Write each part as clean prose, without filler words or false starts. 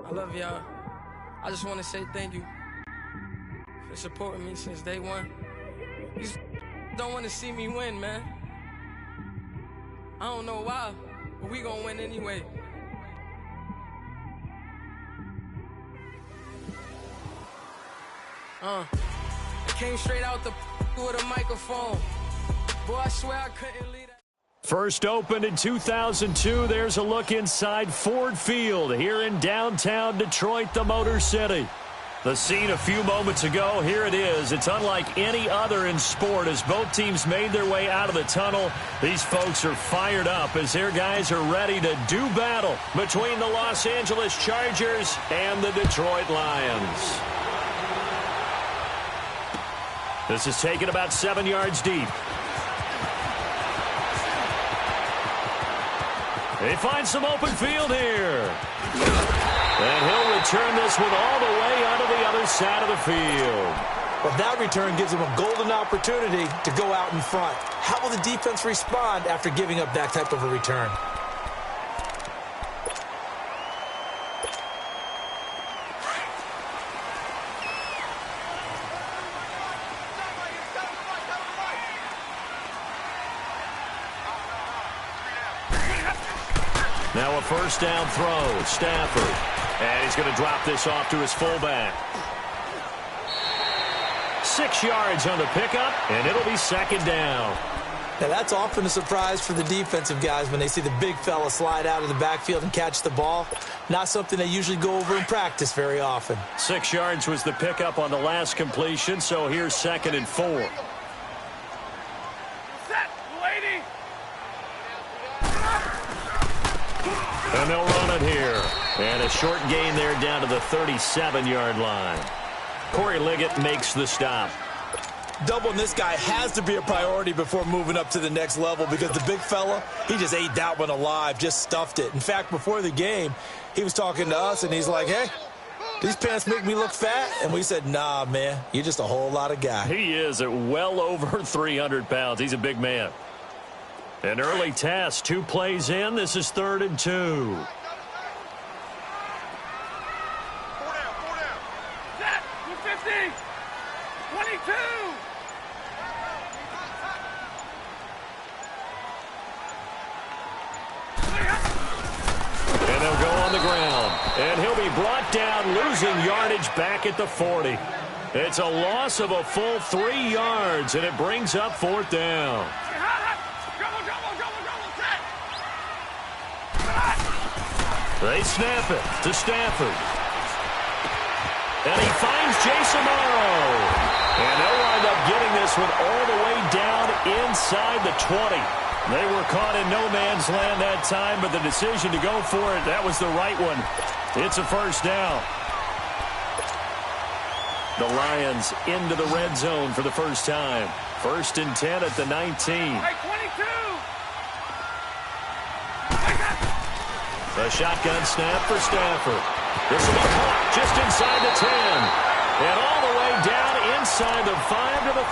I love y'all. I just want to say thank you for supporting me since day one. You just don't want to see me win, man. I don't know why, but we gonna win anyway. I came straight out the with a microphone. Boy, I swear I couldn't leave that. First opened in 2002, there's a look inside Ford Field here in downtown Detroit, the Motor City. The scene a few moments ago, here it is. It's unlike any other in sport as both teams made their way out of the tunnel. These folks are fired up as their guys are ready to do battle between the Los Angeles Chargers and the Detroit Lions. This is taken about 7 yards deep. They find some open field here. And he'll return this one all the way onto the other side of the field. Well, that return gives them a golden opportunity to go out in front. How will the defense respond after giving up that type of a return? Now a first down throw. Stafford. And he's going to drop this off to his fullback. 6 yards on the pickup, and it'll be second down. Now that's often a surprise for the defensive guys when they see the big fella slide out of the backfield and catch the ball. Not something they usually go over in practice very often. 6 yards was the pickup on the last completion, so here's 2nd and 4. And they'll run it here. And a short gain there down to the 37-yard line. Corey Liggett makes the stop. Doubling this guy has to be a priority before moving up to the next level because the big fella, he just ate that one alive, just stuffed it. In fact, before the game, he was talking to us, and he's like, hey, these pants make me look fat. And we said, nah, man, you're just a whole lot of guy. He is at well over 300 pounds. He's a big man. An early test, 2 plays in. This is 3rd and 2. 4 down. 50. 22. And they'll go on the ground. And he'll be brought down, losing yardage back at the 40. It's a loss of a full 3 yards, and it brings up 4th down. They snap it to Stafford. And he finds Jason Morrow. And they'll wind up getting this one all the way down inside the 20. They were caught in no man's land that time, but the decision to go for it, that was the right one. It's a first down. The Lions into the red zone for the first time. 1st and 10 at the 19. A shotgun snap for Stafford. This will be caught just inside the 10. And all the way down inside the 5 to the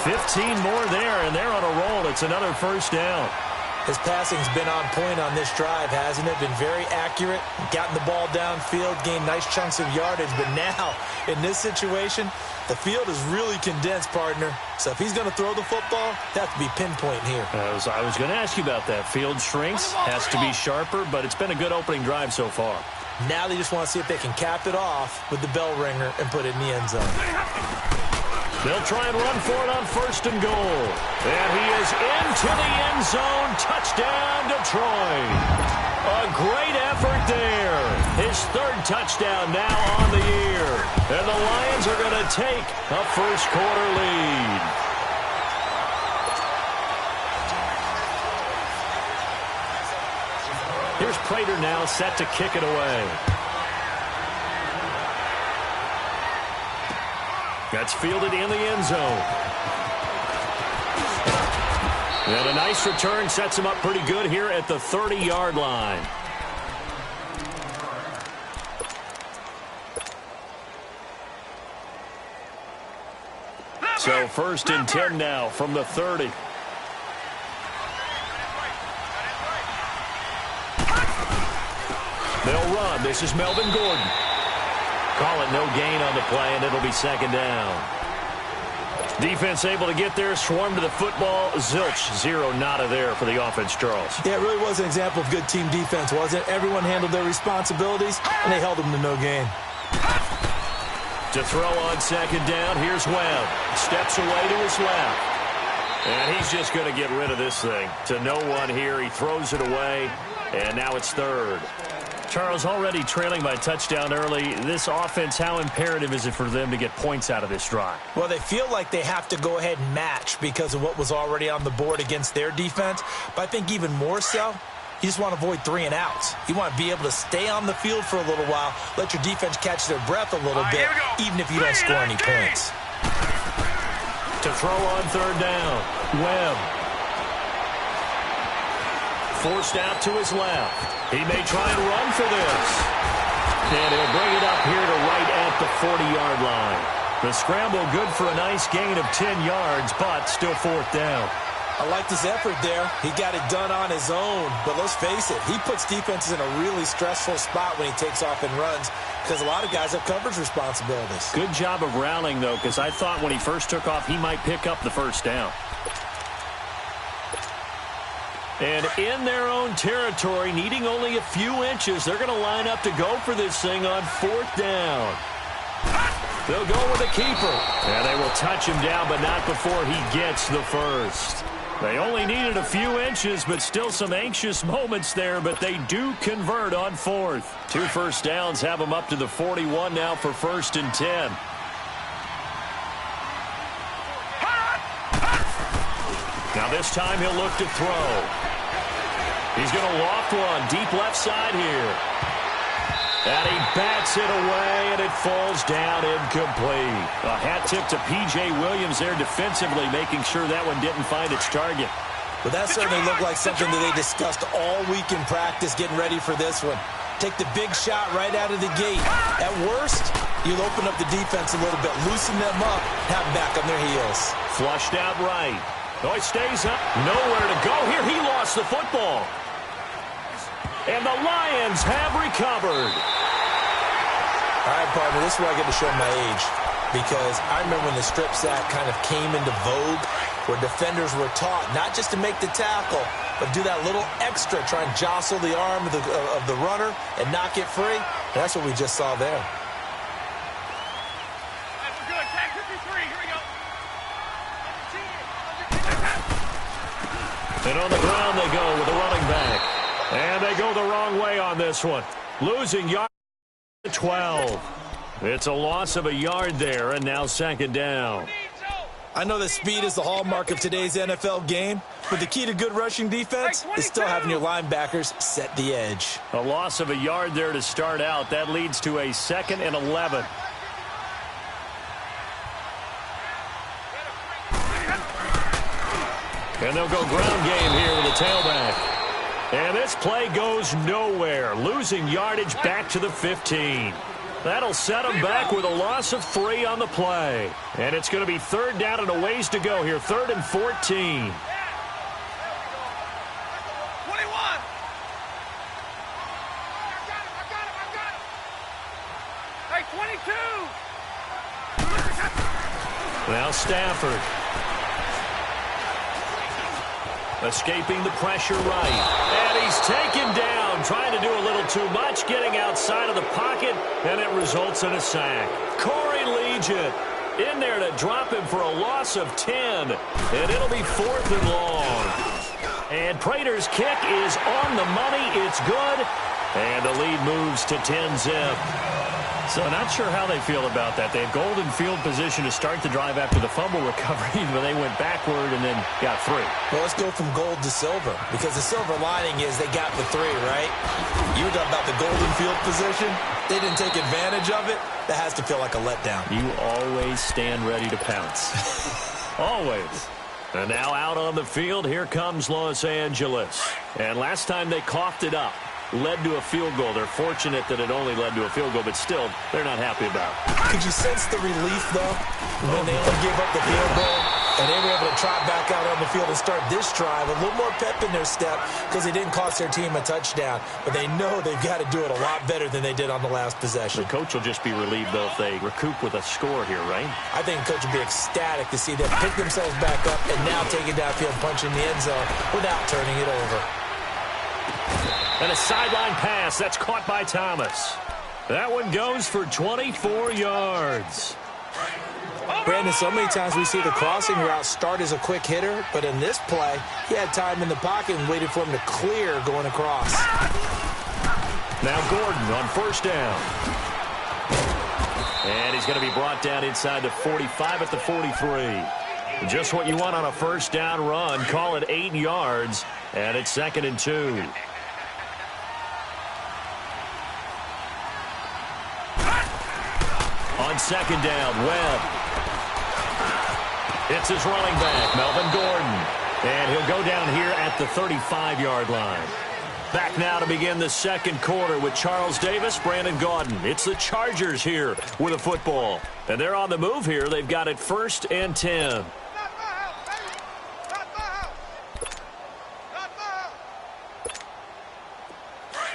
4. 15 more there, and they're on a roll. It's another first down. His passing's been on point on this drive, hasn't it? Been very accurate, gotten the ball downfield, gained nice chunks of yardage. But now, in this situation, the field is really condensed, partner. So if he's going to throw the football, they have to be pinpoint here. I was going to ask you about that. Field shrinks, has to be sharper, but it's been a good opening drive so far. Now they just want to see if they can cap it off with the bell ringer and put it in the end zone. They'll try and run for it on 1st and goal. And he is into the end zone. Touchdown, Detroit. A great effort there. His 3rd touchdown now on the year. And the Lions are going to take a first-quarter lead. Here's Prater now set to kick it away. That's fielded in the end zone. And a nice return sets him up pretty good here at the 30-yard line. So 1st and 10 now from the 30. They'll run. run. This is Melvin Gordon. Call it no gain on the play, and it'll be second down. Defense able to get there, swarm to the football. Zilch, zero nada there for the offense, Charles. Yeah, it really was an example of good team defense, wasn't it? Everyone handled their responsibilities, and they held them to no gain. To throw on second down, here's Webb. Steps away to his left. And he's just going to get rid of this thing. To no one here, he throws it away, and now it's third. Charles, already trailing by a touchdown early. This offense, how imperative is it for them to get points out of this drive? Well, they feel like they have to go ahead and match because of what was already on the board against their defense. But I think even more so, you just want to avoid 3 and outs. You want to be able to stay on the field for a little while, let your defense catch their breath a little bit, even if you don't score any points. To throw on third down, Webb. Forced out to his left. He may try and run for this. And he'll bring it up here to right at the 40-yard line. The scramble good for a nice gain of 10 yards, but still fourth down. I like his effort there. He got it done on his own. But let's face it, he puts defenses in a really stressful spot when he takes off and runs because a lot of guys have coverage responsibilities. Good job of rallying, though, because I thought when he first took off, he might pick up the first down. And in their own territory, needing only a few inches, they're going to line up to go for this thing on fourth down. They'll go with the keeper. And they will touch him down, but not before he gets the first. They only needed a few inches, but still some anxious moments there, but they do convert on fourth. 2 first downs have them up to the 41 now for 1st and 10. Now this time he'll look to throw. He's going to loft one deep left side here. And he bats it away, and it falls down incomplete. A hat tip to P.J. Williams there defensively, making sure that one didn't find its target. But that certainly looked like something that they discussed all week in practice, getting ready for this one. Take the big shot right out of the gate. At worst, you'll open up the defense a little bit, loosen them up, have them back on their heels. Flushed out right. Oh, he stays up. Nowhere to go here. He lost the football. And the Lions have recovered. All right, partner, this is where I get to show my age. Because I remember when the strip sack kind of came into vogue, where defenders were taught not just to make the tackle, but do that little extra, try and jostle the arm of the runner and knock it free. And that's what we just saw there. That's good. Tag 53. Here we go. And on the ground they go with the running back. And they go the wrong way on this one. Losing yard 12. It's a loss of a yard there, and now second down. I know that speed is the hallmark of today's NFL game, but the key to good rushing defense is still having your linebackers set the edge. A loss of a yard there to start out. That leads to a 2nd and 11. And they'll go ground game here with the tailback. And this play goes nowhere. Losing yardage back to the 15. That'll set them back with a loss of 3 on the play. And it's going to be 3rd down and a ways to go here. 3rd and 14. 21. Hey, 22. Now Stafford. Escaping the pressure right. And he's taken down, trying to do a little too much, getting outside of the pocket, and it results in a sack. Corey Liuget in there to drop him for a loss of 10. And it'll be 4th and long. And Prater's kick is on the money. It's good. And the lead moves to 10-zip. So not sure how they feel about that. They had golden field position to start the drive after the fumble recovery, but they went backward and then got 3. Well, let's go from gold to silver, because the silver lining is they got the 3, right? You were talking about the golden field position. They didn't take advantage of it. That has to feel like a letdown. You always stand ready to pounce. Always. And now out on the field, here comes Los Angeles. And last time they coughed it up. Led to a field goal. They're fortunate that it only led to a field goal, but still, they're not happy about it. Could you sense the relief, though, when they only gave up the field goal? And they were able to trot back out on the field and start this drive. A little more pep in their step because they didn't cost their team a touchdown. But they know they've got to do it a lot better than they did on the last possession. The coach will just be relieved, though, if they recoup with a score here, right? I think the coach will be ecstatic to see them pick themselves back up and now take it downfield, punch in the end zone without turning it over. And a sideline pass. That's caught by Thomas. That one goes for 24 yards. Brandon, so many times we see the crossing route start as a quick hitter, but in this play, he had time in the pocket and waited for him to clear going across. Now Gordon on first down. And he's going to be brought down inside the 45 at the 43. Just what you want on a first down run. Call it 8 yards, and it's 2nd and 2. On second down, Webb. It's his running back, Melvin Gordon. And he'll go down here at the 35-yard line. Back now to begin the second quarter with Charles Davis, Brandon Gaudin. It's the Chargers here with a football. And they're on the move here. They've got it 1st and 10.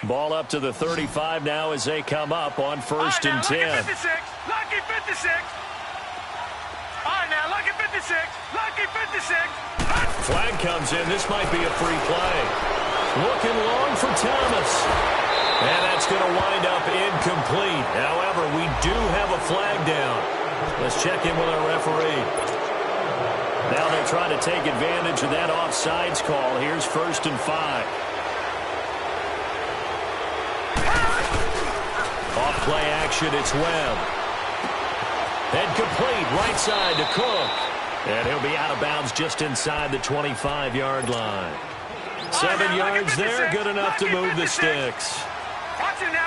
Ball up to the 35 now as they come up on 1st and 10. Lucky 56. Lucky 56. All right, now, lucky 56. Lucky 56. Flag comes in. This might be a free play. Looking long for Thomas. And that's going to wind up incomplete. However, we do have a flag down. Let's check in with our referee. Now they're trying to take advantage of that offsides call. Here's 1st and 5. Off play action, it's Webb. And complete, right side to Cook. And he'll be out of bounds just inside the 25-yard line. 7 yards there, good enough to move the sticks.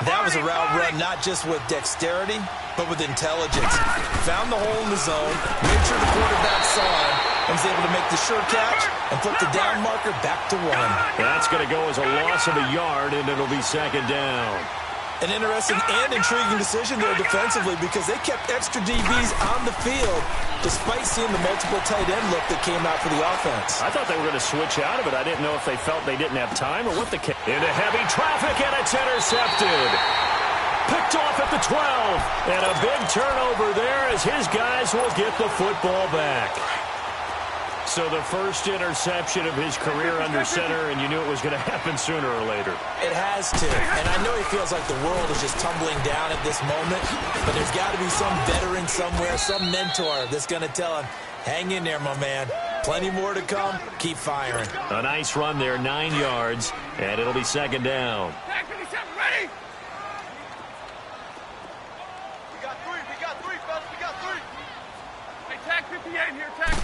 That was a route run not just with dexterity, but with intelligence. Found the hole in the zone, made sure the quarterback saw him, and was able to make the sure catch and flip the down marker back to 1. That's going to go as a loss of a yard, and it'll be 2nd down. An interesting and intriguing decision there defensively because they kept extra DBs on the field despite seeing the multiple tight end look that came out for the offense. I thought they were going to switch out of it. I didn't know if they felt they didn't have time or what the case. Into heavy traffic, and it's intercepted. Picked off at the 12. And a big turnover there as his guys will get the football back. So the first interception of his career under center, and you knew it was going to happen sooner or later. It has to. And I know he feels like the world is just tumbling down at this moment, but there's got to be some veteran somewhere, some mentor that's going to tell him, hang in there, my man. Plenty more to come. Keep firing. A nice run there, 9 yards, and it'll be 2nd down. Tag 57, ready? We got three, fellas, we got 3. Hey, tag 58 here, tag.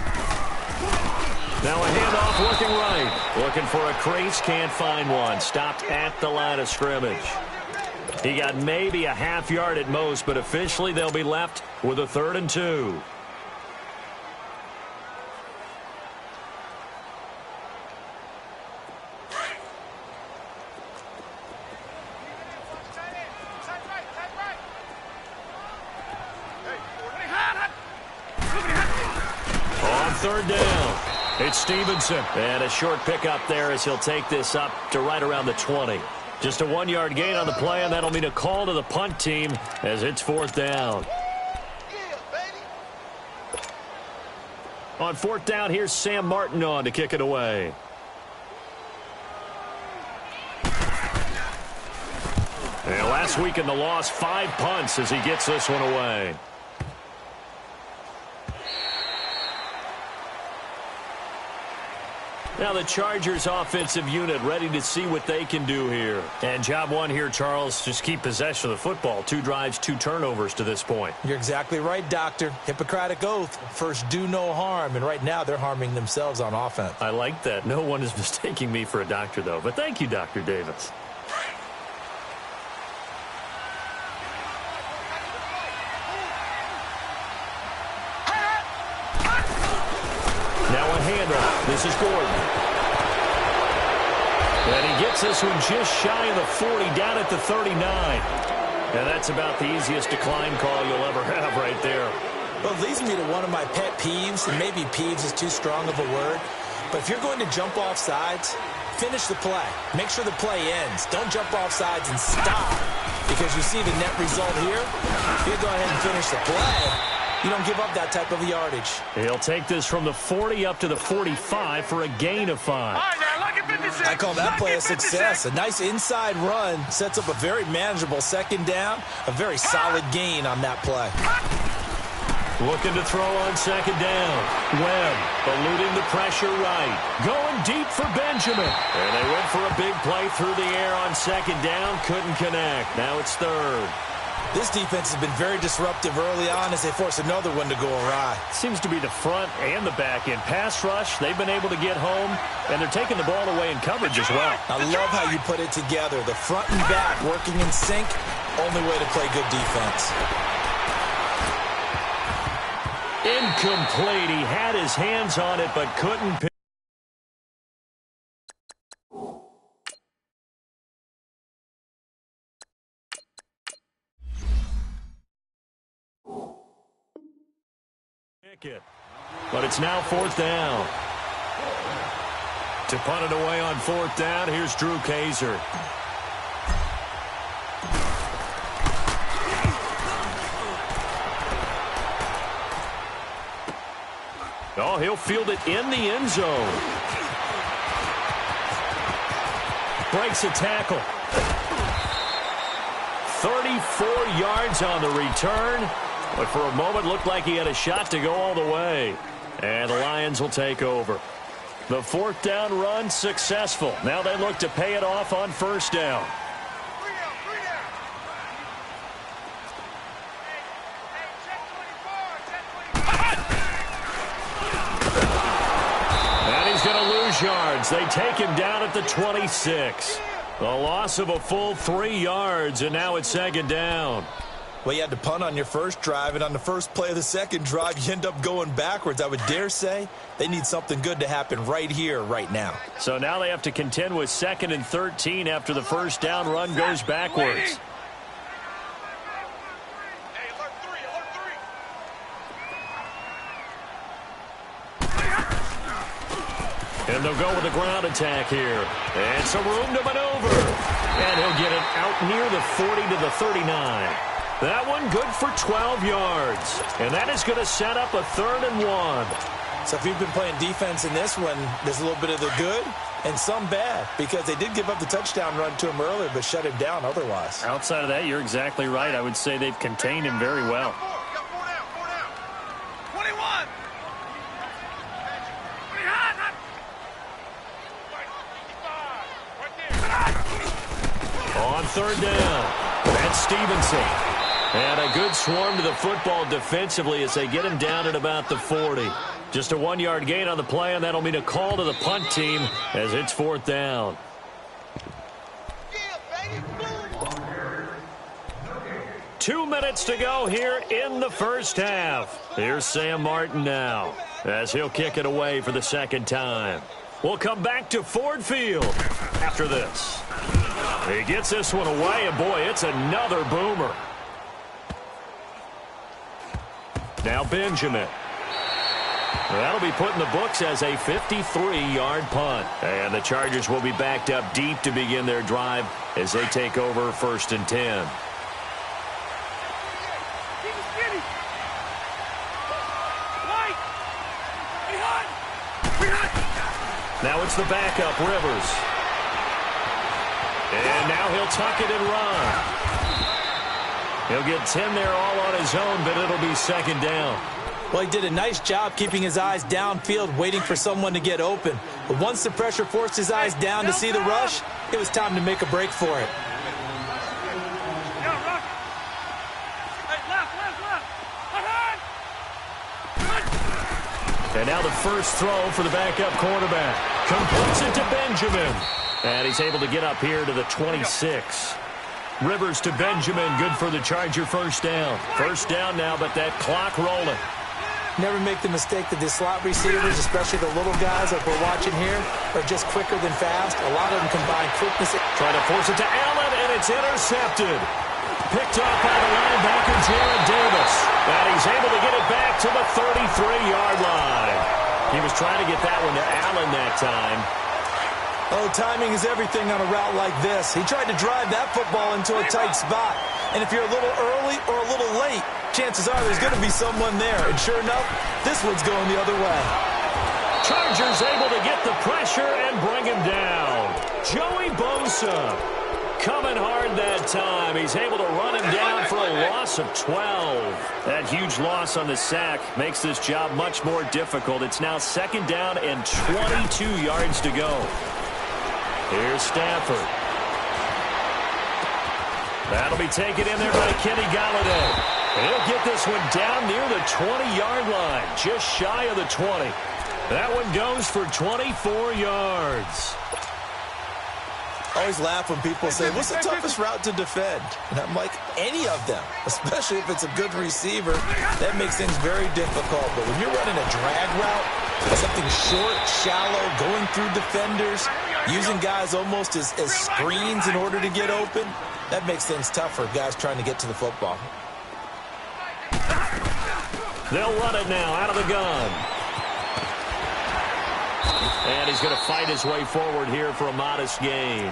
Now a handoff looking right. Looking for a crease, can't find one. Stopped at the line of scrimmage. He got maybe a half yard at most, but officially they'll be left with a 3rd and 2. On 3rd down. It's Stevenson. And a short pickup there as he'll take this up to right around the 20. Just a 1-yard gain on the play, and that'll mean a call to the punt team as it's 4th down. On 4th down, here's Sam Martin on to kick it away. And last week in the loss, 5 punts as he gets this one away. Now the Chargers offensive unit ready to see what they can do here. And job one here, Charles, just keep possession of the football. 2 drives, 2 turnovers to this point. You're exactly right, Doctor. Hippocratic oath. First, do no harm. And right now, they're harming themselves on offense. I like that. No one is mistaking me for a doctor, though. But thank you, Dr. Davis. Now a handoff. This is Gordon. And he gets this one just shy of the 40, down at the 39. And that's about the easiest decline call you'll ever have right there. Well, it leads me to one of my pet peeves, and maybe peeves is too strong of a word, but if you're going to jump off sides, finish the play. Make sure the play ends. Don't jump off sides and stop, because you see the net result here. If you go ahead and finish the play, you don't give up that type of yardage. He'll take this from the 40 up to the 45 for a gain of 5. All right, now, look at 56. I call that play a success. A nice inside run sets up a very manageable second down, a very solid gain on that play. Looking to throw on second down. Webb eluding the pressure right. Going deep for Benjamin. And they went for a big play through the air on second down. Couldn't connect. Now it's third. This defense has been very disruptive early on as they force another one to go awry. Seems to be the front and the back end. Pass rush, they've been able to get home, and they're taking the ball away in coverage as well. I love how you put it together. The front and back working in sync. Only way to play good defense. Incomplete. He had his hands on it, but couldn't pick. It. But it's now fourth down. To punt it away on fourth down, here's Drew Kaiser. Oh, he'll field it in the end zone. Breaks a tackle. 34 yards on the return. But for a moment, looked like he had a shot to go all the way. And the Lions will take over. The fourth down run successful. Now they look to pay it off on first down. And he's going to lose yards. They take him down at the 26. The loss of a full 3 yards, and now it's second down. Well, you had to punt on your first drive, and on the first play of the second drive, you end up going backwards. I would dare say they need something good to happen right here, right now. So now they have to contend with 2nd and 13 after the first down run goes backwards. And they'll go with a ground attack here. And some room to maneuver. And he'll get it out near the 40 to the 39. That one good for 12 yards. And that is going to set up a 3rd and 1. So if you've been playing defense in this one, there's a little bit of the good and some bad, because they did give up the touchdown run to him earlier but shut him down otherwise. Outside of that, you're exactly right. I would say they've contained him very well. 21. On third down, that's Stevenson. And a good swarm to the football defensively as they get him down at about the 40. Just a 1-yard gain on the play, and that'll mean a call to the punt team as it's fourth down. 2 minutes to go here in the first half. Here's Sam Martin now as he'll kick it away for the second time. We'll come back to Ford Field after this. He gets this one away, and boy, it's another boomer. Now Benjamin. That'll be put in the books as a 53-yard punt. And the Chargers will be backed up deep to begin their drive as they take over 1st and 10. Now it's the backup, Rivers. And now he'll tuck it and run. He'll get 10 there all on his own, but it'll be second down. Well, he did a nice job keeping his eyes downfield, waiting for someone to get open. But once the pressure forced his eyes down to see the rush, it was time to make a break for it. And now the first throw for the backup quarterback. Completes it to Benjamin. And he's able to get up here to the 26. Rivers to Benjamin, good for the Charger first down. First down now, but that clock rolling. Never make the mistake that the slot receivers, especially the little guys like we're watching here, are just quicker than fast. A lot of them combine quickness. Trying to force it to Allen, and it's intercepted. Picked off by the linebacker, Jared Davis. And he he's able to get it back to the 33-yard line. He was trying to get that one to Allen that time. Oh, timing is everything on a route like this. He tried to drive that football into a tight spot. And if you're a little early or a little late, chances are there's going to be someone there. And sure enough, this one's going the other way. Chargers able to get the pressure and bring him down. Joey Bosa coming hard that time. He's able to run him down for a loss of 12. That huge loss on the sack makes this job much more difficult. It's now 2nd down and 22 yards to go. Here's Stafford. That'll be taken in there by Kenny Golladay. And he'll get this one down near the 20-yard line, just shy of the 20. That one goes for 24 yards. I always laugh when people say, what's the toughest route to defend? And I'm like, any of them, especially if it's a good receiver. That makes things very difficult. But when you're running a drag route, something short, shallow, going through defenders, using guys almost as screens in order to get open, that makes things tough for guys trying to get to the football. They'll run it now out of the gun. And he's going to fight his way forward here for a modest gain.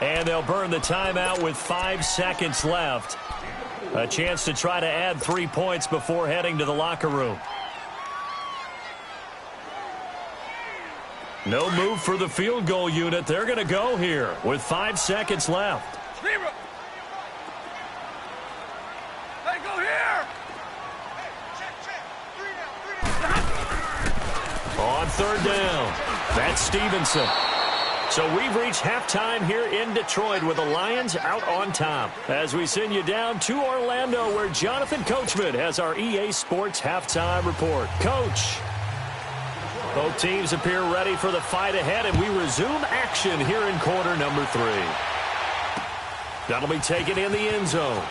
And they'll burn the timeout with 5 seconds left. A chance to try to add 3 points before heading to the locker room. No move for the field goal unit. They're going to go here with 5 seconds left. Hey, go here! On 3rd down, that's Stevenson. So we've reached halftime here in Detroit with the Lions out on top. As we send you down to Orlando, where Jonathan Coachman has our EA Sports halftime report. Coach. Both teams appear ready for the fight ahead, and we resume action here in quarter number 3. That'll be taken in the end zone.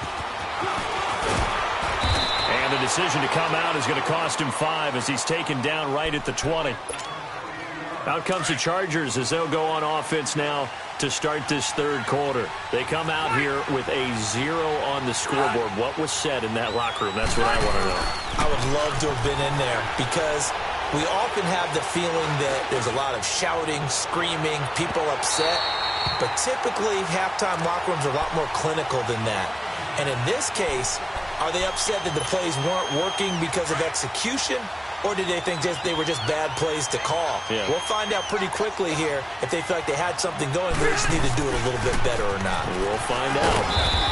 And the decision to come out is going to cost him 5 as he's taken down right at the 20. Out comes the Chargers as they'll go on offense now to start this 3rd quarter. They come out here with a 0 on the scoreboard. What was said in that locker room? That's what I want to know. I would love to have been in there because we often have the feeling that there's a lot of shouting, screaming, people upset. But typically, halftime locker rooms are a lot more clinical than that. And in this case, are they upset that the plays weren't working because of execution? Or did they think they were just bad plays to call? Yeah. We'll find out pretty quickly here if they feel like they had something going, but they just need to do it a little bit better or not. We'll find out.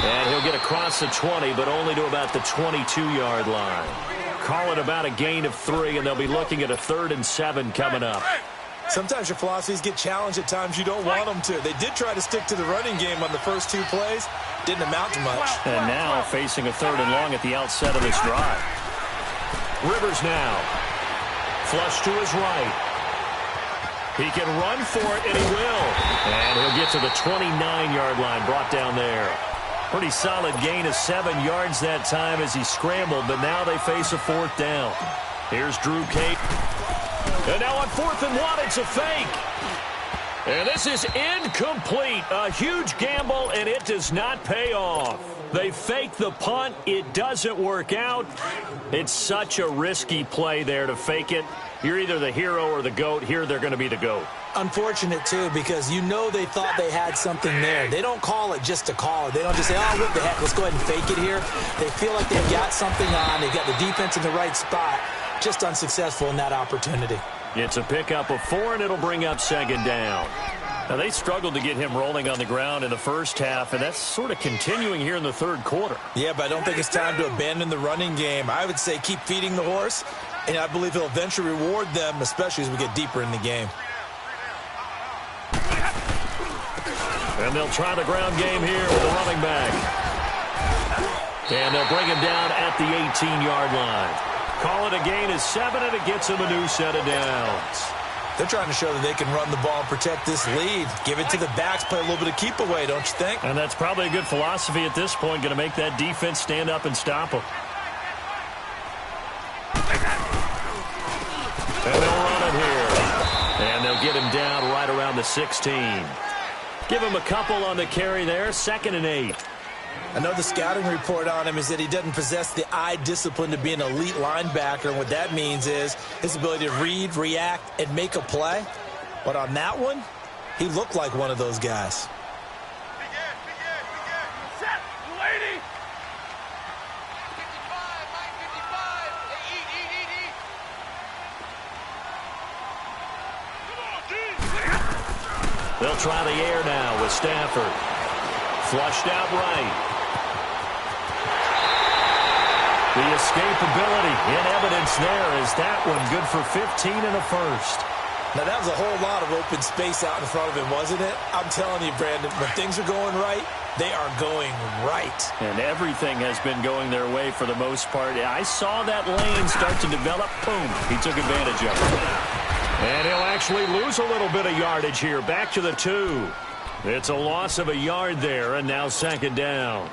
And he'll get across the 20, but only to about the 22-yard line. Call it about a gain of 3, and they'll be looking at a 3rd and 7 coming up. Sometimes your philosophies get challenged at times you don't want them to. They did try to stick to the running game on the first 2 plays. Didn't amount to much. And now facing a 3rd and long at the outset of this drive. Rivers now. Flush to his right. He can run for it, and he will. And he'll get to the 29-yard line, brought down there. Pretty solid gain of 7 yards that time as he scrambled, but now they face a 4th down. Here's Drew Kate. And now on 4th and 1, it's a fake. And this is incomplete. A huge gamble, and it does not pay off. They fake the punt. It doesn't work out. It's such a risky play there to fake it. You're either the hero or the GOAT. Here they're going to be the GOAT. Unfortunate, too, because you know they thought they had something there. They don't call it just to call it. They don't just say, oh, what the heck, let's go ahead and fake it here. They feel like they've got something on. They've got the defense in the right spot. Just unsuccessful in that opportunity. It's a pickup of 4, and it'll bring up 2nd down. Now, they struggled to get him rolling on the ground in the first half, and that's sort of continuing here in the 3rd quarter. Yeah, but I don't think it's time to abandon the running game. I would say keep feeding the horse, and I believe he'll eventually reward them, especially as we get deeper in the game. And they'll try the ground game here with a running back. And they'll bring him down at the 18-yard line. Call it a gain of 7, and it gets him a new set of downs. They're trying to show that they can run the ball and protect this lead. Give it to the backs, play a little bit of keep away, don't you think? And that's probably a good philosophy at this point, going to make that defense stand up and stop them. And they'll run it here. And they'll get him down right around the 16. Give him a couple on the carry there, 2nd and 8. I know the scouting report on him is that he doesn't possess the eye discipline to be an elite linebacker, and what that means is his ability to read, react, and make a play. But on that one, he looked like one of those guys. Set, lady. They'll try the air now with Stafford. Flushed out right. The escapability in evidence there is that one good for 15 and a first. Now, that was a whole lot of open space out in front of him, wasn't it? I'm telling you, Brandon, when things are going right, they are going right. And everything has been going their way for the most part. I saw that lane start to develop. Boom. He took advantage of it. And he'll actually lose a little bit of yardage here. Back to the 2. It's a loss of a yard there, and now second down.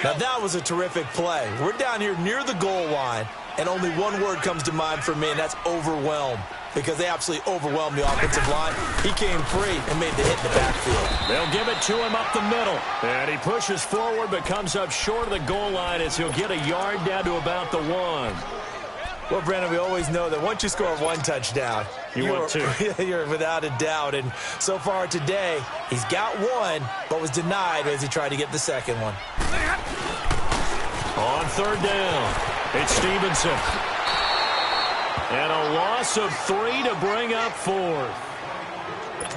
Now, that was a terrific play. We're down here near the goal line, and only one word comes to mind for me, and that's overwhelm, because they absolutely overwhelmed the offensive line. He came free and made the hit in the backfield. They'll give it to him up the middle. And he pushes forward but comes up short of the goal line as he'll get a yard down to about the 1. Well, Brandon, we always know that once you score one touchdown, you're without a doubt. And so far today, he's got one, but was denied as he tried to get the second one. On third down, it's Stevenson. And a loss of 3 to bring up 4.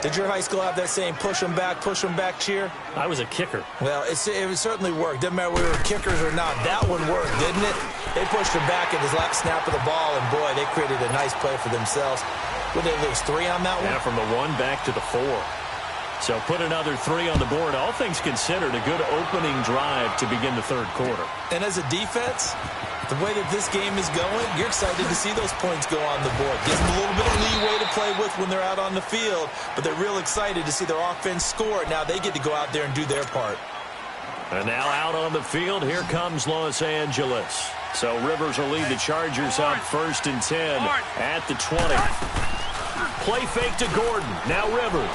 Did your high school have that saying, push them back cheer? I was a kicker. Well, it certainly worked. Didn't matter whether we were kickers or not. That one worked, didn't it? They pushed him back at his last snap of the ball, and, boy, they created a nice play for themselves. Would they lose 3 on that one? Yeah, from the 1 back to the 4. So put another 3 on the board. All things considered, a good opening drive to begin the third quarter. And as a defense, the way that this game is going, you're excited to see those points go on the board. Gives them a little bit of leeway to play with when they're out on the field, but they're real excited to see their offense score. Now they get to go out there and do their part. And now out on the field, here comes Los Angeles. So Rivers will lead the Chargers up 1st and 10 at the 20. Play fake to Gordon. Now Rivers.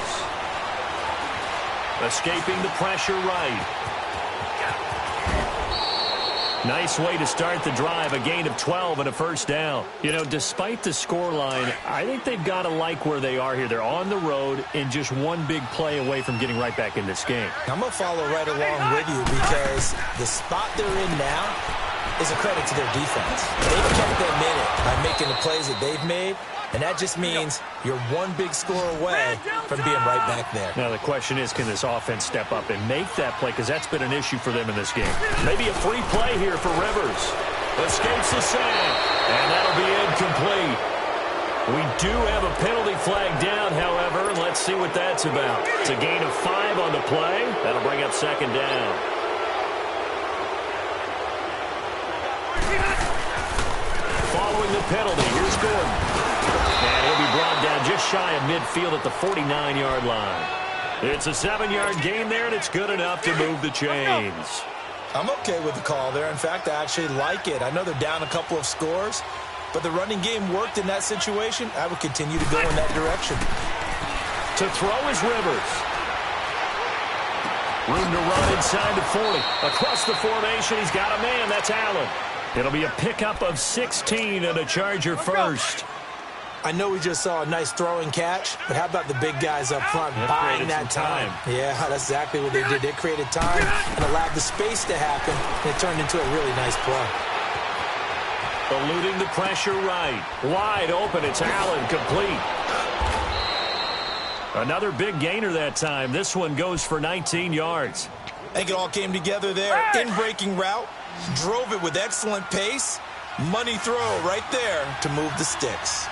Escaping the pressure right. Nice way to start the drive, a gain of 12 and a first down. You know, despite the scoreline, I think they've got to like where they are here. They're on the road and just one big play away from getting right back in this game. I'm going to follow right along with you because the spot they're in now is a credit to their defense. They've kept them in it by making the plays that they've made, and that just means you're one big score away from being right back there. Now, the question is, can this offense step up and make that play? Because that's been an issue for them in this game. Maybe a free play here for Rivers. Escapes the sack, and that'll be incomplete. We do have a penalty flag down, however, and let's see what that's about. It's a gain of 5 on the play. That'll bring up second down. Following the penalty, here's Gordon. And he'll be brought down just shy of midfield at the 49-yard line. It's a 7-yard gain there, and it's good enough to move the chains. I'm okay with the call there. In fact, I actually like it. I know they're down a couple of scores, but the running game worked in that situation. I would continue to go in that direction. To throw is Rivers. Room to run inside the 40. Across the formation, he's got a man. That's Allen. It'll be a pickup of 16 and a Charger first. I know we just saw a nice throwing catch, but how about the big guys up front buying that time? Yeah, that's exactly what they did. They created time and allowed the space to happen, and it turned into a really nice play. Eluding the pressure right. Wide open, it's Allen, complete. Another big gainer that time. This one goes for 19 yards. I think it all came together there. In-breaking route, drove it with excellent pace. Money throw right there to move the sticks.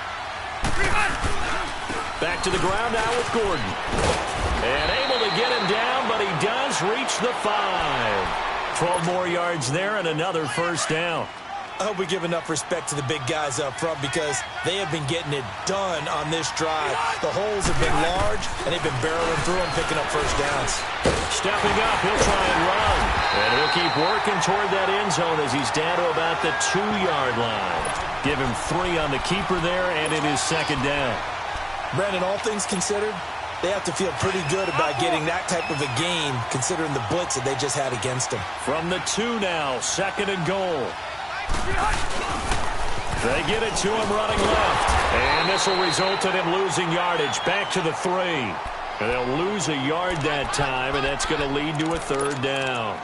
Back to the ground now with Gordon. And able to get him down, but he does reach the 5. 12 more yards there and another first down. I hope we give enough respect to the big guys up front because they have been getting it done on this drive. The holes have been large, and they've been barreling through and picking up first downs. Stepping up, he'll try and run. And he'll keep working toward that end zone as he's down to about the 2-yard line. Give him 3 on the keeper there, and it is second down. Brandon, all things considered, they have to feel pretty good about getting that type of a game, considering the blitz that they just had against them. From the 2 now, 2nd and goal. They get it to him running left. And this will result in him losing yardage. Back to the 3. And they'll lose a yard that time, and that's going to lead to a 3rd down.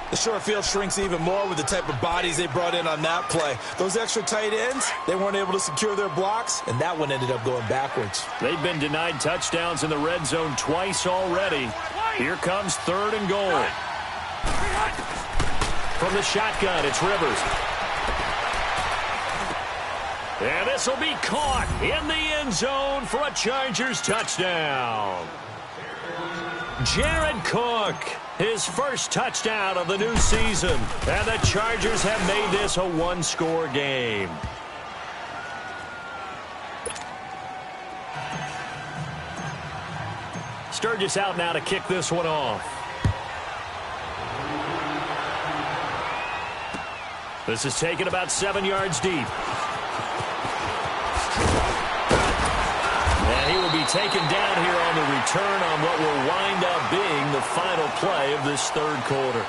The short field shrinks even more with the type of bodies they brought in on that play. Those extra tight ends, they weren't able to secure their blocks, and that one ended up going backwards. They've been denied touchdowns in the red zone twice already. Here comes 3rd and goal. From the shotgun, it's Rivers. And this will be caught in the end zone for a Chargers touchdown. Jared Cook, his first touchdown of the new season. And the Chargers have made this a 1-score game. Sturgis out now to kick this one off. This is taken about 7 yards deep. And he will be taken down here on the return on what will wind up being the final play of this 3rd quarter.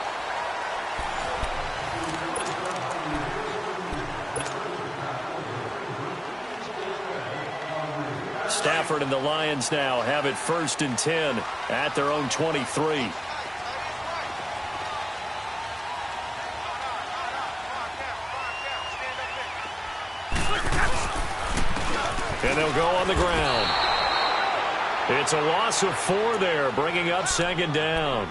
Stafford and the Lions now have it 1st and 10 at their own 23. And they'll go on the ground. It's a loss of 4 there, bringing up 2nd down.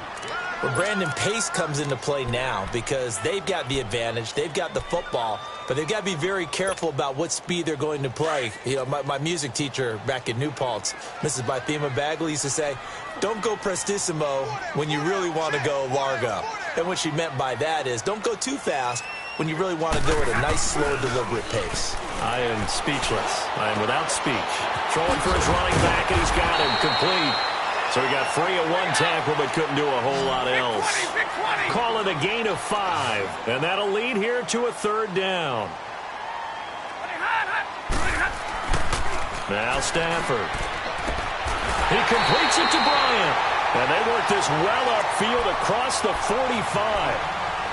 Well, Brandon, pace comes into play now because they've got the advantage. They've got the football, but they've got to be very careful about what speed they're going to play. You know, my music teacher back in New Paltz, Mrs. Bythema Bagley, used to say, don't go prestissimo when you really want to go largo. And what she meant by that is don't go too fast when you really want to go at a nice, slow, deliberate pace. I am speechless. I am without speech. Throwing for his running back, and he's got him complete. So he got free of 1 tackle, but couldn't do a whole lot else. Call it a gain of 5, and that'll lead here to a 3rd down. Now Stafford. He completes it to Bryant. And they work this well upfield across the 45.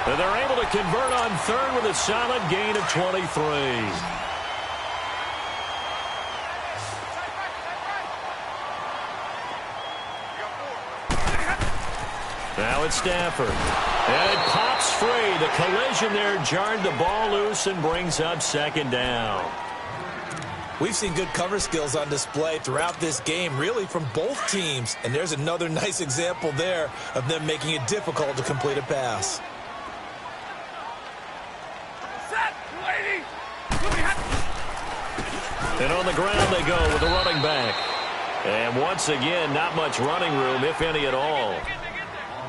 And they're able to convert on 3rd with a solid gain of 23. Now it's Stafford. And it pops free. The collision there jarred the ball loose and brings up 2nd down. We've seen good cover skills on display throughout this game, really from both teams. And there's another nice example there of them making it difficult to complete a pass. And on the ground they go with the running back. And once again, not much running room, if any at all.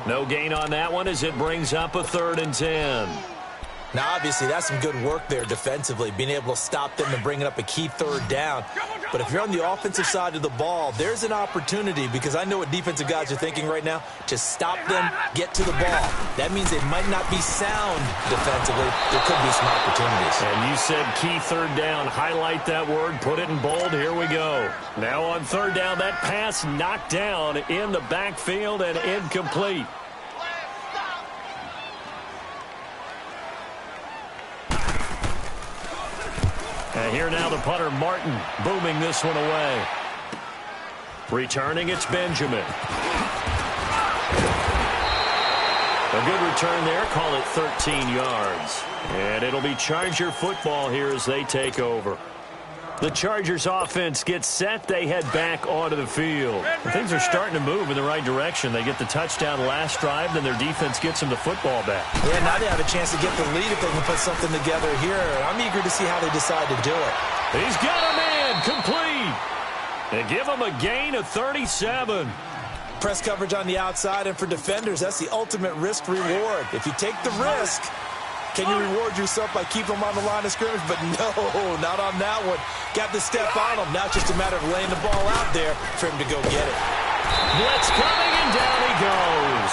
No gain on that one as it brings up a 3rd and 10. Now, obviously, that's some good work there defensively, being able to stop them and bringing up a key 3rd down. But if you're on the offensive side of the ball, there's an opportunity, because I know what defensive guys are thinking right now. Just stop them, get to the ball. That means they might not be sound defensively. There could be some opportunities. And you said key 3rd down. Highlight that word, put it in bold. Here we go. Now on 3rd down, that pass knocked down in the backfield and incomplete. And here now the punter, Martin, booming this one away. Returning, it's Benjamin. A good return there, call it 13 yards. And it'll be Charger football here as they take over. The Chargers offense gets set. They head back onto the field. And things are starting to move in the right direction. They get the touchdown last drive, then their defense gets them the football back. Yeah, now they have a chance to get the lead if they can put something together here. I'm eager to see how they decide to do it. He's got a man complete. They give him a gain of 37. Press coverage on the outside, and for defenders, that's the ultimate risk-reward. If you take the risk, can you reward yourself by keeping them on the line of scrimmage? But no, not on that one. Got the step on him. Now it's just a matter of laying the ball out there for him to go get it. Blitz coming, and down he goes.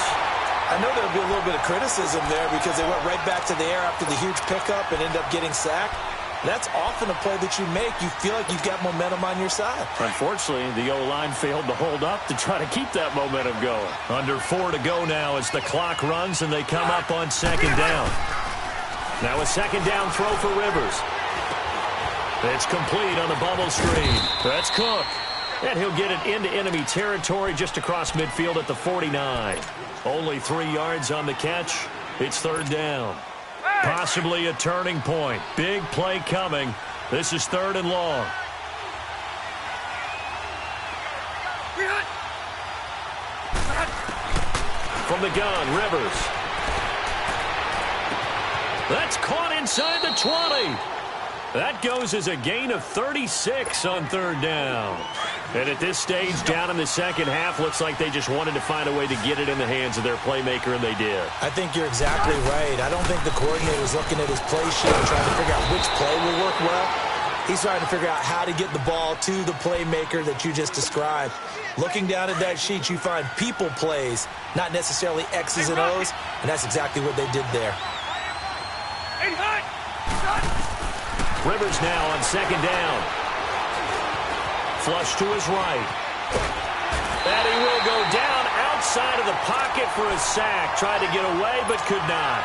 I know there'll be a little bit of criticism there because they went right back to the air after the huge pickup and ended up getting sacked. That's often a play that you make. You feel like you've got momentum on your side. Unfortunately, the O-line failed to hold up to try to keep that momentum going. Under 4 to go now as the clock runs and they come up on second down. Now a second down throw for Rivers. It's complete on the bubble screen. That's Cook. And he'll get it into enemy territory just across midfield at the 49. Only 3 yards on the catch. It's third down. Possibly a turning point. Big play coming. This is third and long. From the gun, Rivers. That's caught inside the 20. That goes as a gain of 36 on third down. And at this stage, down in the second half, looks like they just wanted to find a way to get it in the hands of their playmaker, and they did. I think you're exactly right. I don't think the coordinator is looking at his play sheet and trying to figure out which play will work well. He's trying to figure out how to get the ball to the playmaker that you just described. Looking down at that sheet, you find people plays, not necessarily X's and O's, and that's exactly what they did there. Rivers now on second down. Flush to his right. And he will go down outside of the pocket for a sack. Tried to get away, but could not.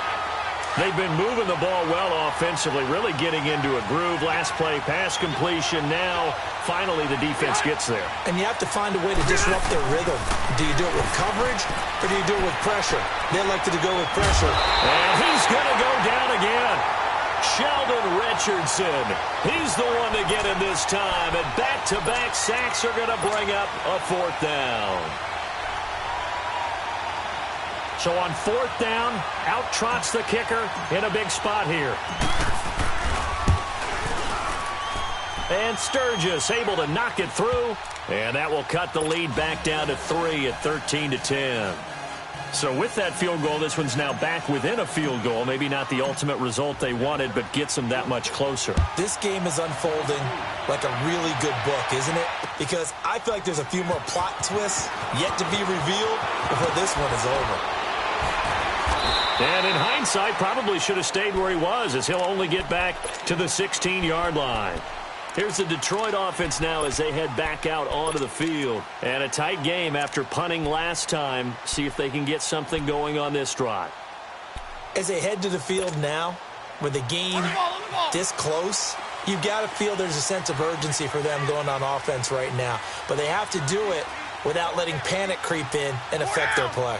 They've been moving the ball well offensively, really getting into a groove. Last play, pass completion. Now, finally, the defense gets there. And you have to find a way to disrupt their rhythm. Do you do it with coverage, or do you do it with pressure? They elected to go with pressure. And he's going to go down again. Sheldon Richardson. He's the one to get him this time. And back-to-back sacks are going to bring up a fourth down. So on fourth down, out trots the kicker in a big spot here. And Sturgis able to knock it through. And that will cut the lead back down to 3 at 13-10. So with that field goal, this one's now back within a field goal. Maybe not the ultimate result they wanted, but gets them that much closer. This game is unfolding like a really good book, isn't it? Because I feel like there's a few more plot twists yet to be revealed before this one is over. And in hindsight, probably should have stayed where he was, as he'll only get back to the 16-yard line. Here's the Detroit offense now as they head back out onto the field. And a tight game after punting last time. See if they can get something going on this drive. As they head to the field now, with the game this close, you've got to feel there's a sense of urgency for them going on offense right now. But they have to do it without letting panic creep in and affect their play.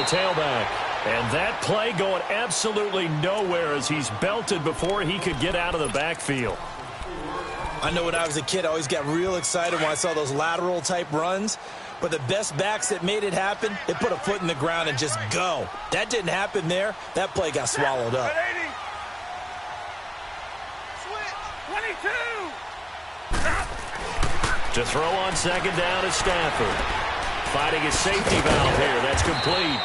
Tailback. And that play going absolutely nowhere as he's belted before he could get out of the backfield. I know when I was a kid, I always got real excited when I saw those lateral type runs. But the best backs that made it happen, they put a foot in the ground and just go. That didn't happen there. That play got swallowed up. 22. To throw on second down is Stafford. Fighting his safety valve here. That's complete.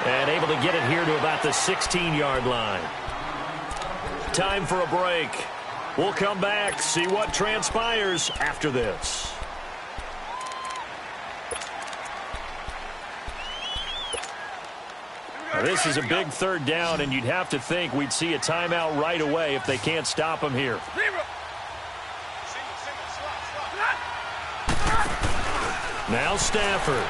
And able to get it here to about the 16-yard line. Time for a break. We'll come back, see what transpires after this. Now, this is a big third down, and you'd have to think we'd see a timeout right away if they can't stop him here. Now Stafford.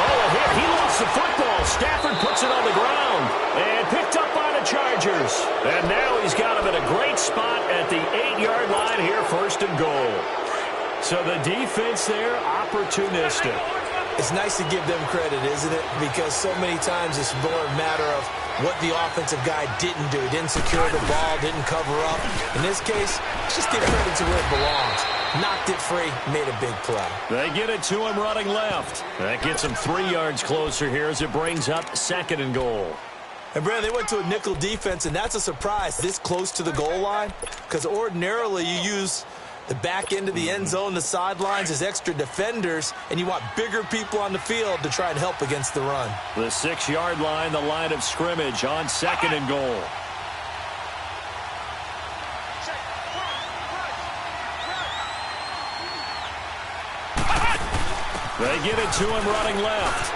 Oh, a hit. He lost the football. Stafford puts it on the ground and picked up by the Chargers. And now he's got him in a great spot at the 8-yard line here, first and goal. So the defense there, opportunistic. It's nice to give them credit, isn't it? Because so many times it's more a matter of what the offensive guy didn't do. Didn't secure the ball, didn't cover up. In this case, just give credit to where it belongs. Knocked it free, made a big play. They get it to him running left. That gets him 3 yards closer here as it brings up second and goal. And, Brad, they went to a nickel defense, and that's a surprise this close to the goal line because ordinarily you use The back end of the end zone, the sidelines, is extra defenders, and you want bigger people on the field to try and help against the run. The 6-yard line, the line of scrimmage on 2nd and goal. They get it to him running left.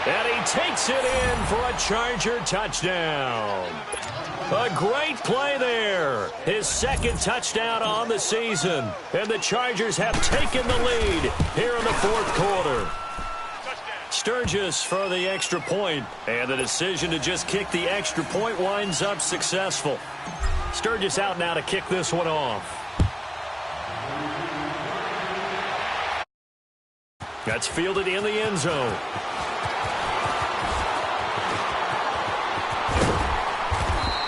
And he takes it in for a Charger touchdown. A great play there. His 2nd touchdown on the season. And the Chargers have taken the lead here in the 4th quarter. Sturgis for the extra point. And the decision to just kick the extra point winds up successful. Sturgis out now to kick this one off. That's fielded in the end zone.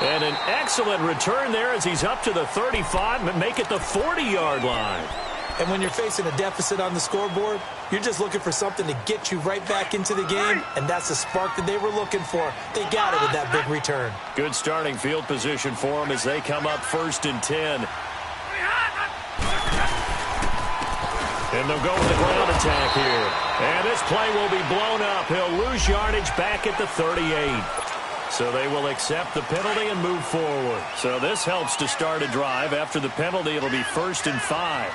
And an excellent return there as he's up to the 35 and make it the 40-yard line. And when you're facing a deficit on the scoreboard, you're just looking for something to get you right back into the game, and that's the spark that they were looking for. They got it with that big return. Good starting field position for them as they come up 1st and 10. And they'll go with the ground attack here. And this play will be blown up. He'll lose yardage back at the 38. So they will accept the penalty and move forward. So this helps to start a drive. After the penalty, it'll be 1st and 5.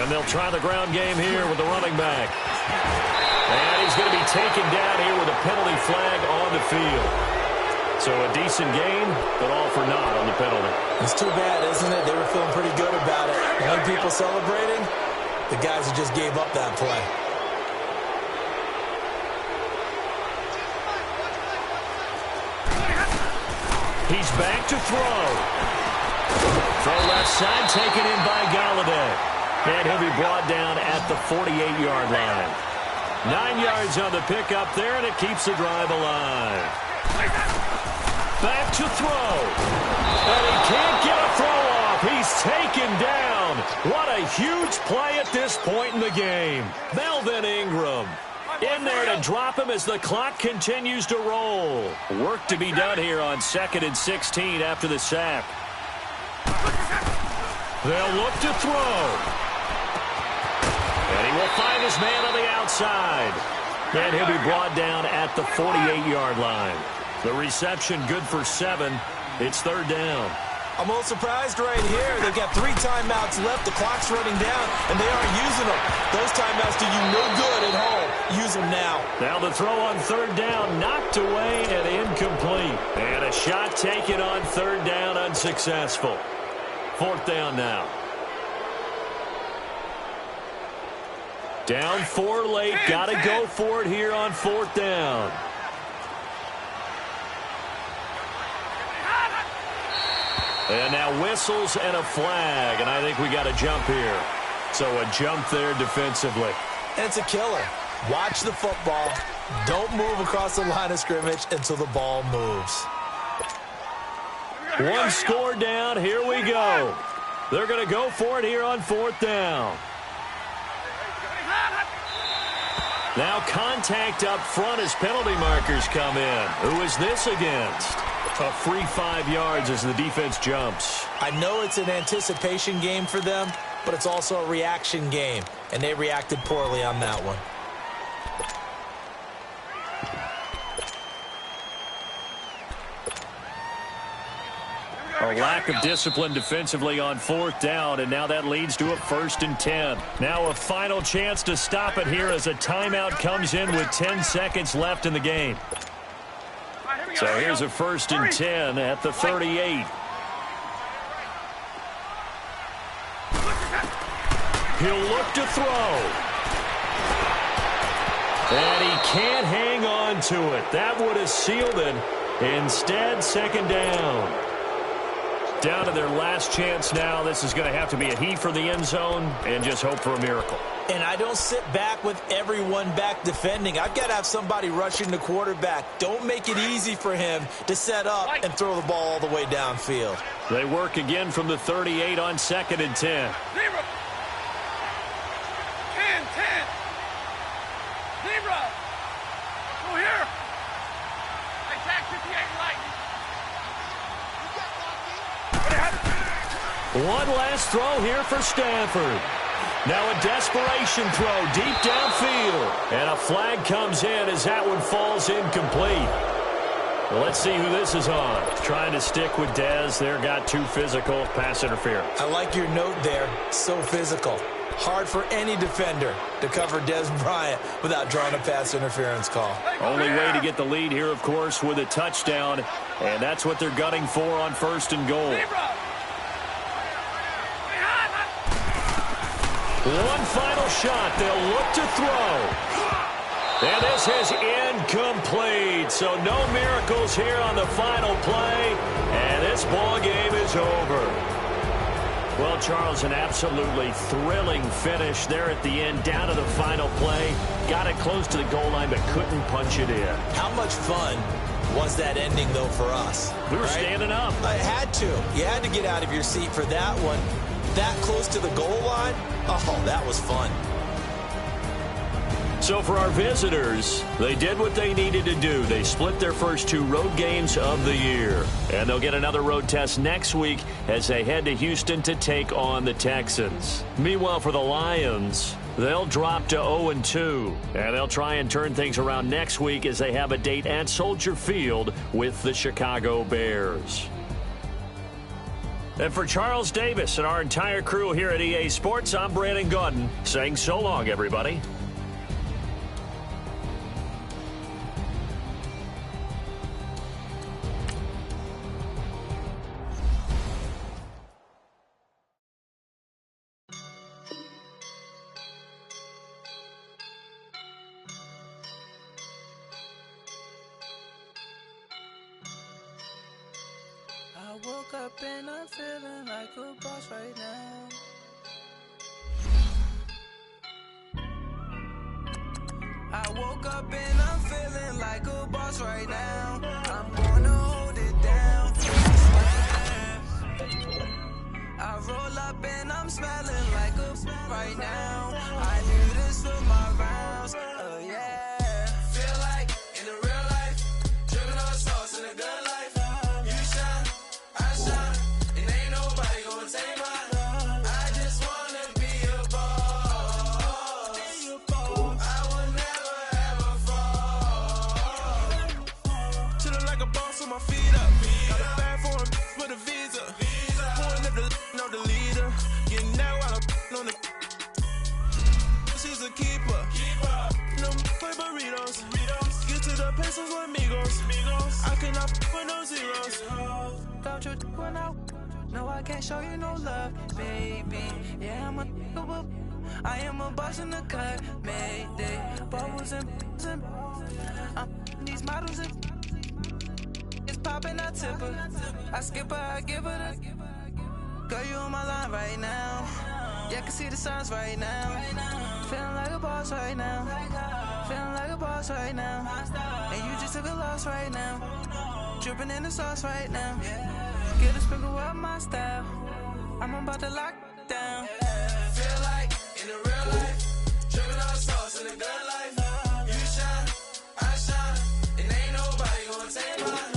And they'll try the ground game here with the running back. And he's going to be taken down here with a penalty flag on the field. So a decent game, but all for naught on the penalty. It's too bad, isn't it? They were feeling pretty good about it. Young people celebrating, the guys who just gave up that play. He's back to throw. From left side, taken in by Galladay. And he'll be brought down at the 48-yard line. 9 yards on the pickup there, and it keeps the drive alive. Back to throw. And he can't get a throw off. He's taken down. What a huge play at this point in the game. Melvin Ingram in there to drop him as the clock continues to roll. Work to be done here on 2nd and 16 after the sack. They'll look to throw. And he will find his man on the outside. And he'll be brought down at the 48-yard line. The reception good for 7. It's 3rd down. I'm a little surprised right here. They've got 3 timeouts left. The clock's running down, and they aren't using them. Those timeouts do you no good at home. Use them now. Now the throw on 3rd down, knocked away and incomplete. And a shot taken on 3rd down, unsuccessful. 4th down now. Down 4 late. Got to go for it here on 4th down. And now whistles and a flag, and I think we got a jump here. So a jump there defensively. And it's a killer. Watch the football. Don't move across the line of scrimmage until the ball moves. 1 score down. Here we go. They're going to go for it here on 4th down. Now contact up front as penalty markers come in. Who is this against? A free 5 yards as the defense jumps. I know it's an anticipation game for them, but it's also a reaction game, and they reacted poorly on that one. A lack of discipline defensively on 4th down, and now that leads to a 1st and 10. Now a final chance to stop it here as a timeout comes in with 10 seconds left in the game. So here's a 1st and 10 at the 38. He'll look to throw. And he can't hang on to it. That would have sealed it. Instead, 2nd down. Down to their last chance now. This is going to have to be a heave for the end zone and just hope for a miracle. And I don't sit back with everyone back defending. I've got to have somebody rushing the quarterback. Don't make it easy for him to set up and throw the ball all the way downfield. They work again from the 38 on 2nd and 10. 0. 10, 10. One last throw here for Stanford. Now a desperation throw deep downfield. And a flag comes in as that one falls incomplete. Well, let's see who this is on. Trying to stick with Dez. There got too physical. Pass interference. I like your note there. So physical. Hard for any defender to cover Dez Bryant without drawing a pass interference call. Only way to get the lead here, of course, with a touchdown. And that's what they're gunning for on 1st and goal. One final shot. They'll look to throw. And this is incomplete. So no miracles here on the final play. And this ball game is over. Well, Charles, an absolutely thrilling finish there at the end, down to the final play. Got it close to the goal line, but couldn't punch it in. How much fun was that ending, though, for us? We were standing up. I had to. You had to get out of your seat for that one. That close to the goal line? Oh, that was fun. So for our visitors, they did what they needed to do. They split their first 2 road games of the year. And they'll get another road test next week as they head to Houston to take on the Texans. Meanwhile, for the Lions, they'll drop to 0-2. And they'll try and turn things around next week as they have a date at Soldier Field with the Chicago Bears. And for Charles Davis and our entire crew here at EA Sports, I'm Brandon Gaudin saying so long, everybody. I woke up and I'm feeling like a boss right now. I woke up and I'm feeling like a boss right now. I'm gonna hold it down. I roll up and I'm smelling like a right now. I do this for my rounds. Yeah. Feel like in the real life, dripping on sauce in a good life. My feet up, got a bag for him with a visa. Pulling up the leader, getting that while I'm on the. She's a keeper. No play burritos. Get to the pesos with amigos. I cannot with no zeros. Don't you run out? No, I can't show you no love, baby. Yeah, I am a boss in the cut, Mayday. Bubbles and these models and. Poppin', I tip her. I skip her, I give her the. Girl, you on my line right now. Yeah, I can see the signs right now. Feeling like a boss right now. Feeling like a boss right now. And you just took a loss right now. Dripping in the sauce right now. Get a sprinkle up my style. I'm about to lock down. Feel like in the real life. Dripping on sauce in the good life. You shine, I shine. And ain't nobody gonna take mine.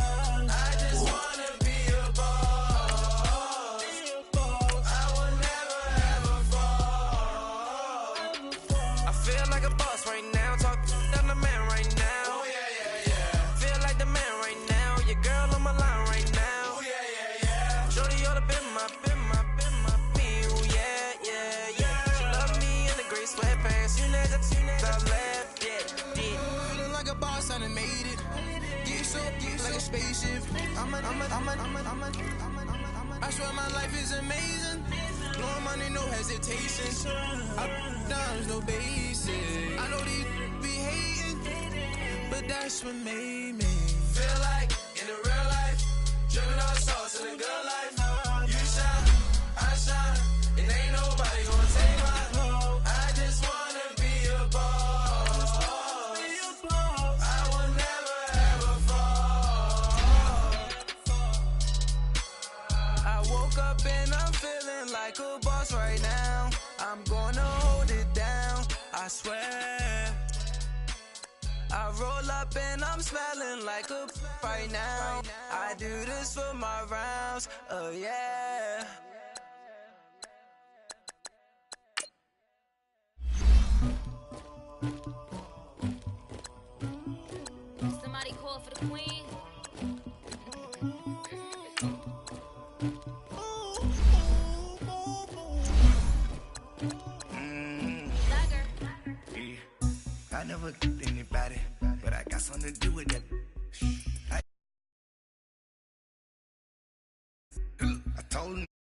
Spaceship. I swear my life is amazing. Blowing money, no hesitation. Dimes, no basic. I know these be hating, but that's what made me feel like in the real life. Dripping on sauce in the good life. You shine, I shine, and ain't nobody gonna take my love. I just wanna be a boss. I will never ever fall. I woke up and I'm feeling like a boss right now. I'm gonna hold it down, I swear. I roll up and I'm smelling like a right now. I do this for my rounds, oh yeah. Somebody call for the queen. I never killed anybody, but I got something to do with that. I told him.